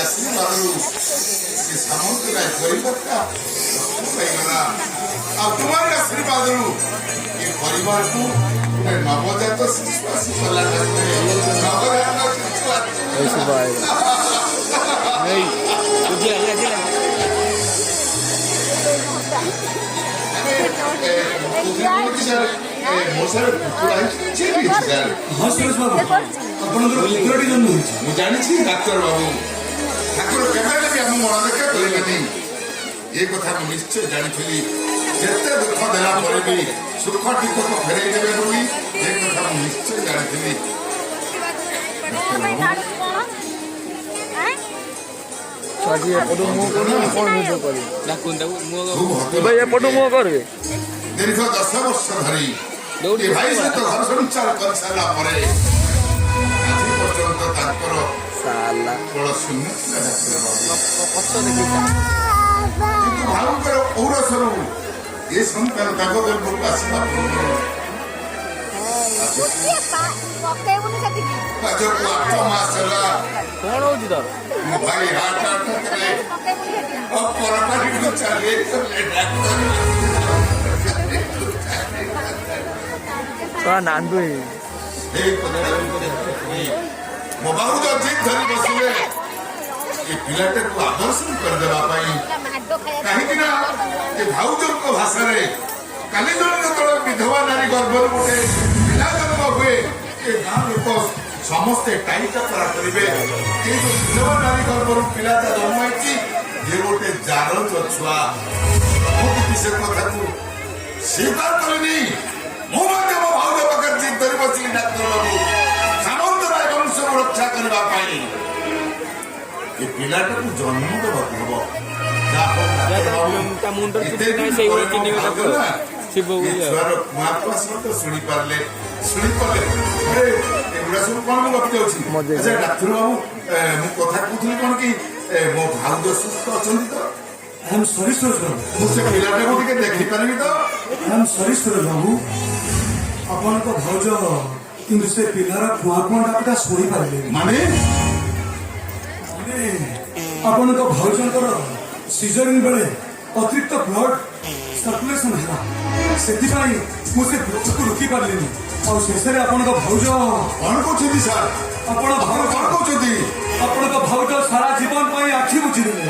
आशीर्वाद सामंत राय परिवार तुम्हारे आशीर्वाद ये परिवार को नवजात शिशु आसी जानी डाक्तर बाबू ठाकुर केवे आम मन देखा करेनि ये कथा निश्चय जानी जिते दुख देला भी सुख टिकट फेर देवे बोली ये कथा निश्चय जानी दीर्घ 10 वर्ष धरी भाई सहित घर संचार कर सारा भावुकर औरसर ये संतान गर्भक आसवा मो भाई हार्ट अटैक चले नांदू मो बाबू तो जीत धरी बसिले ये पिलाटे को आदर्शन कर देबा पई कहीं ना ये भाउजों को भाषा रे काली जन तो विधवा नारी गर्भर गोटे पिला जन्म हुए ये गांव लोक समस्त टाइटा करा करिवे ये जो विधवा नारी गर्भर पिला जन्म होइची ये गोटे जार छुआ मो किसे कथा को स्वीकार करनी मो मते मो भाउज पकर जीत धरी बसिले डाक्टर बाबू सामंत राय वंश रक्षा करबा पई ये पिलाटा को जन्म देବାକୁ ହବ शुणी पारे एगुड़ा सब कौन गपी जाऊँ डाक्तर बाबू मु कथा कहूली कौन कि मो भाउज सुस्थ अच्छा तो सरी सुरेश बाबू मुझे पिलाटा को देखिपारि तो सरी सुरेश बाबू आपण भाउज किंतु से पिलार कुआ कुआ डाकटा शुणी पारे माने आपण भाउजर सीजरिंग बेले अतिरिक्त ब्लड सर्कुलेशन है से मुझे ब्लड को रोकी पारे और शेष में आपण भाउज कौन कहते सार आपण भाउज कौन कहते आपण भाउज सारा जीवन आखि बुझीदेले